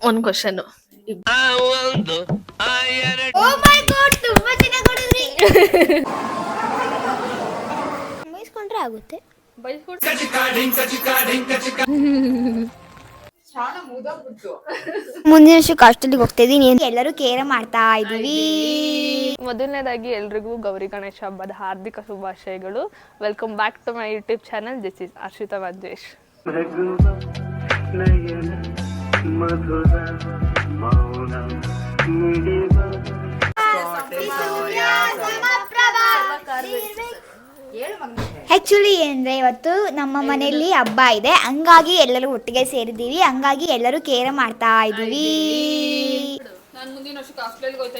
ಒಂದ್ ಕ್ವಶನ್. ಬೈಸ್ಕೊಂಡ್ರೆ ಆಗುತ್ತೆ. ಮುಂದಿನ ವರ್ಷಕ್ಕೆ ಹಾಸ್ಟೆಲ್ಗೆ ಹೋಗ್ತಾ ಇದೀನಿ. ಎಲ್ಲರೂ ಕೇರ್ ಮಾಡ್ತಾ ಇದೀವಿ. ಮೊದಲನೇದಾಗಿ ಎಲ್ರಿಗೂ ಗೌರಿ ಗಣೇಶ ಹಬ್ಬದ ಹಾರ್ದಿಕ ಶುಭಾಶಯಗಳು. Welcome back to my YouTube channel. This is Arshita Manjesh. Actually ಏನಂದ್ರೆ ಇವತ್ತು ನಮ್ಮ ಮನೆಯಲ್ಲಿ ಹಬ್ಬ ಇದೆ, ಹಂಗಾಗಿ ಎಲ್ಲರೂ ಒಟ್ಟಿಗೆ ಸೇರಿದ್ದೀವಿ. ಹಂಗಾಗಿ ಎಲ್ಲರೂ ಕೇರ್ ಮಾಡ್ತಾ ಇದೀವಿ. ನಾನು ಮುಂದಿನ ವರ್ಷಕ್ಕೆ ಹಾಸ್ಟೆಲ್ಗೆ ಹೋಗ್ತಾ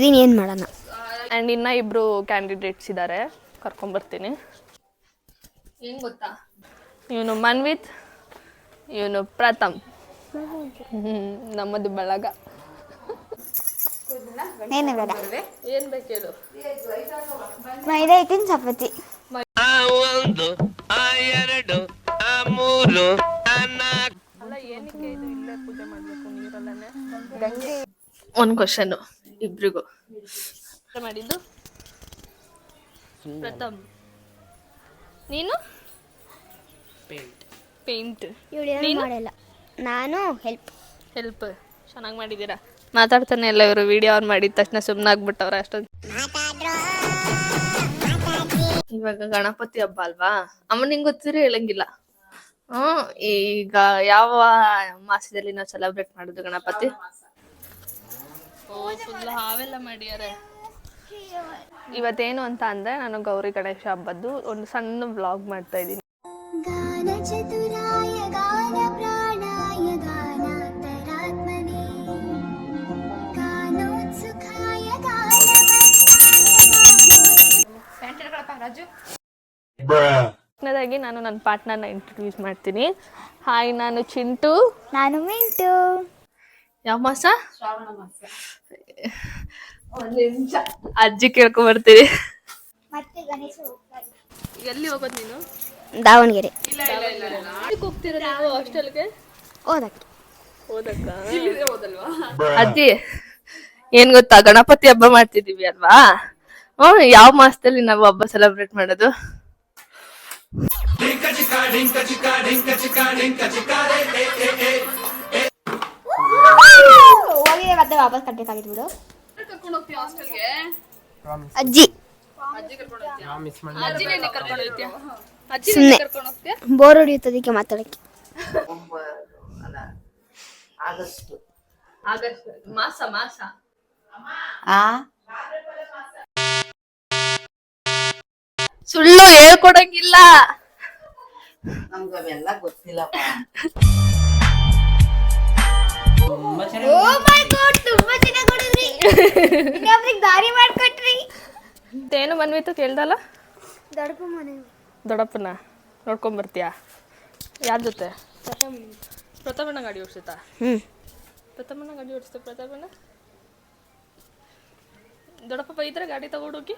ಇದೀನಿ. ಏನ್ ಮಾಡೋಣ. ಆ್ಯಂಡ್ ಇನ್ನ ಇಬ್ರು ಕ್ಯಾಂಡಿಡೇಟ್ಸ್ ಇದ್ದಾರೆ, ಕರ್ಕೊಂಡ್ಬರ್ತೀನಿ. ಏನ್ ಗೊತ್ತಾ, ಇವನು ಮನ್ವಿತ್, ಇವನು ಪ್ರಥಮ್. ನಮ್ಮದು ಬಳಗ. ಏನು ಬೇಡ, ಏನ್ ಬೇಕು ಹೇಳು. ಮೈದಾ ಹಿಟ್ಟಿನ ಚಪಾತಿ. ಅಲ್ಲ ಏನಕ್ಕೆ ಇದು ಇಲ್ಲೇ ಪೂಜೆ ಮಾಡ್ಬೇಕು ನೀರಲ್ಲೇ? ಒಂದ್ ಕ್ವಶನ್ ಇಬ್ರಿಗೂ. ಮಾಡಿದ್ದು ಪ್ರಥಮ್, ನೀನು ಪೇಂಟ್. ಮಾಡಲ್ಲ, ನಾನು ಹೆಲ್ಪ್. ಚೆನ್ನಾಗಿ ಮಾಡಿದ್ದೀರಾ. ಮಾತಾಡ್ತಾನೆ ಇಲ್ಲ ಇವರು. ವಿಡಿಯೋ ಆನ್ ಮಾಡಿದ ತಕ್ಷಣ ಸುಮ್ಮನಾಗ್ಬಿಟ್ಟವ್ರ ಅಷ್ಟೊಂದು. ಇವಾಗ ಗಣಪತಿ ಹಬ್ಬ ಅಲ್ವಾ ಅಮ್ಮ, ನಿಂಗೆ ಗೊತ್ತಿದ್ರೆ ಹೇಳಂಗಿಲ್ಲ. ಈಗ ಯಾವ ಮಾಸದಲ್ಲಿ ನಾವು ಸೆಲೆಬ್ರೇಟ್ ಮಾಡುದು ಗಣಪತಿ? ಫುಲ್ ಹಾವೆಲ್ಲ ಮಾಡ್ಯಾರೆ. ಇವತ್ತೇನು ಅಂತ ಅಂದ್ರೆ, ನಾನು ಗೌರಿ ಗಣೇಶ ಹಬ್ಬದ್ದು ಒಂದು ಸಣ್ಣ ವ್ಲಾಗ್ ಮಾಡ್ತಾ ಇದ್ದೀನಿ. ಮೊದಲನೇದಾಗಿ ನಾನು ನನ್ನ ಪಾರ್ಟ್ನರ್ನ ಇಂಟ್ರೊಡ್ಯೂಸ್ ಮಾಡ್ತೀನಿ. ಹಾಯ್, ನಾನು ಚಿಂಟು. ನಾನು ಮಿಂಟು. ಯಾವ ಮಾಸ? ಅಜ್ಜಿ ಕೇಳ್ಕೊ ಬರ್ತೀವಿ. ಎಲ್ಲಿ ಹೋಗೋದು ನೀನು? ದಾವಣಗೆರೆ. ಹೋಗ್ತೀರಾ ನೀವು ಹಾಸ್ಟೆಲ್ಗೆ? ಓದಕ್ಕ. ಅಜ್ಜಿ ಏನ್ ಗೊತ್ತಾ, ಗಣಪತಿ ಹಬ್ಬ ಮಾಡ್ತಿದೀವಿ ಅಲ್ವಾ? ಯಾವ ಮಾಸದಲ್ಲಿ ನಾವು ಹಬ್ಬ ಸೆಲೆಬ್ರೇಟ್ ಮಾಡೋದು? ಮತ್ತೆ ವಾಪಸ್ ಕಟ್ಬೇಕಾಗಿತ್ತು ಬಿಡು. ಅಜ್ಜಿ ಬೋರ್ ಹೊಡಿಯುತ್ತದಕ್ಕೆ ಮಾತಾಡಕ್ಕೆ. ಮಾಸ ಸುಳ್ಳು ಹೇಳ್ಕೊಡಂಗಿಲ್ಲ, ನಮ್ಗವೆಲ್ಲ ಗೊತ್ತಿಲ್ಲ. ದಾರಿ ಮಾಡ್ಕೊಟ್ರಿ. ಏನು ಮನ್ವಿತು ಕೇಳ್ದಲ್ಲ? ದೊಡ್ಡಪ್ಪನ ನೋಡ್ಕೊಂಡ್ ಬರ್ತೀಯಾ? ಯಾರ ಜೊತೆ? ಪ್ರಥಮಣ್ಣ ಗಾಡಿ ಓಡಿಸುತ್ತಾ? ಪ್ರಥಮಣ್ಣ ಗಾಡಿ ಓಡಿಸ್ತಾ? ಪ್ರಥಮಣ್ಣ ದೊಡ್ಡಪ್ಪ ಬೈದ್ರೆ ಗಾಡಿ ತಗೊಂಡೋಗಿ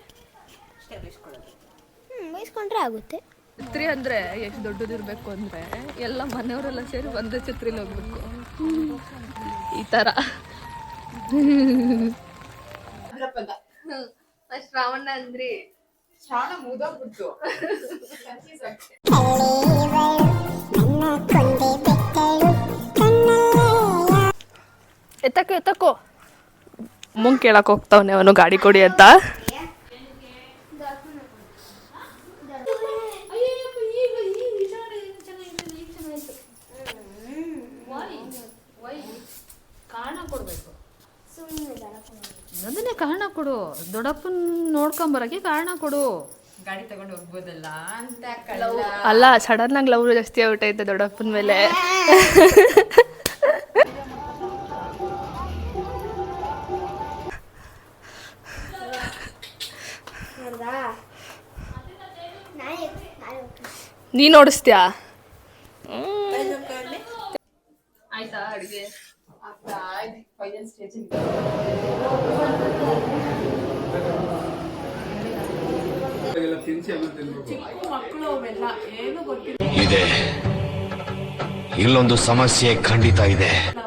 ಬೈಸ್ಕೊಂಡ್ರೆ ಆಗುತ್ತೆ. ಛತ್ರಿ ಅಂದ್ರೆ ಎಷ್ಟು ದೊಡ್ಡದಿರ್ಬೇಕು ಅಂದ್ರೆ, ಎಲ್ಲ ಮನೆಯವರೆಲ್ಲ ಸೇರಿ ಒಂದೇ ಛತ್ರಿಲಿ ಹೋಗ್ಬೇಕು. ಈ ತರ ಶ್ರಾವಣ ಅಂದ್ರಿ, ಶ್ರಾವಣ ಮುಗ್ದೋಗ್ಬಿಡ್ತು. ಎತ್ತಕ್ಕೋ ಮುಂಗ್ ಕೇಳಕ್ ಹೋಗ್ತಾವನೆ ಅವನು, ಗಾಡಿ ಕೊಡಿ ಅಂತ. ಅದನ್ನೇ ಕಾರಣ ಕೊಡು, ದೊಡ್ಡಪ್ಪನ ನೋಡ್ಕೊಂಬರಕ್ಕೆ ಕಾರಣ ಕೊಡು. ಗಾಡಿ ತಗೊಂಡು ಹೋಗ್ಬೋದಲ್ಲ ಅಂತ. ಅಲ್ಲ, ಸಡನ್ ಆಗಿ ಲವ್ ಜಾಸ್ತಿ ಆಗ್ಬಿಟ್ಟೈತೆ ದೊಡ್ಡಪ್ಪನ ಮೇಲೆ. ನೀನ್ ಓಡಿಸ್ತೀಯಾ? ಆಯ್ತಾ ಅಡುಗೆ? ಚಿಕ್ಕ ಮಕ್ಕಳು ಅವೆಲ್ಲ ಏನು ಗೊತ್ತಿಲ್ಲ. ಇಲ್ಲೊಂದು ಸಮಸ್ಯೆ ಖಂಡಿತ ಇದೆ.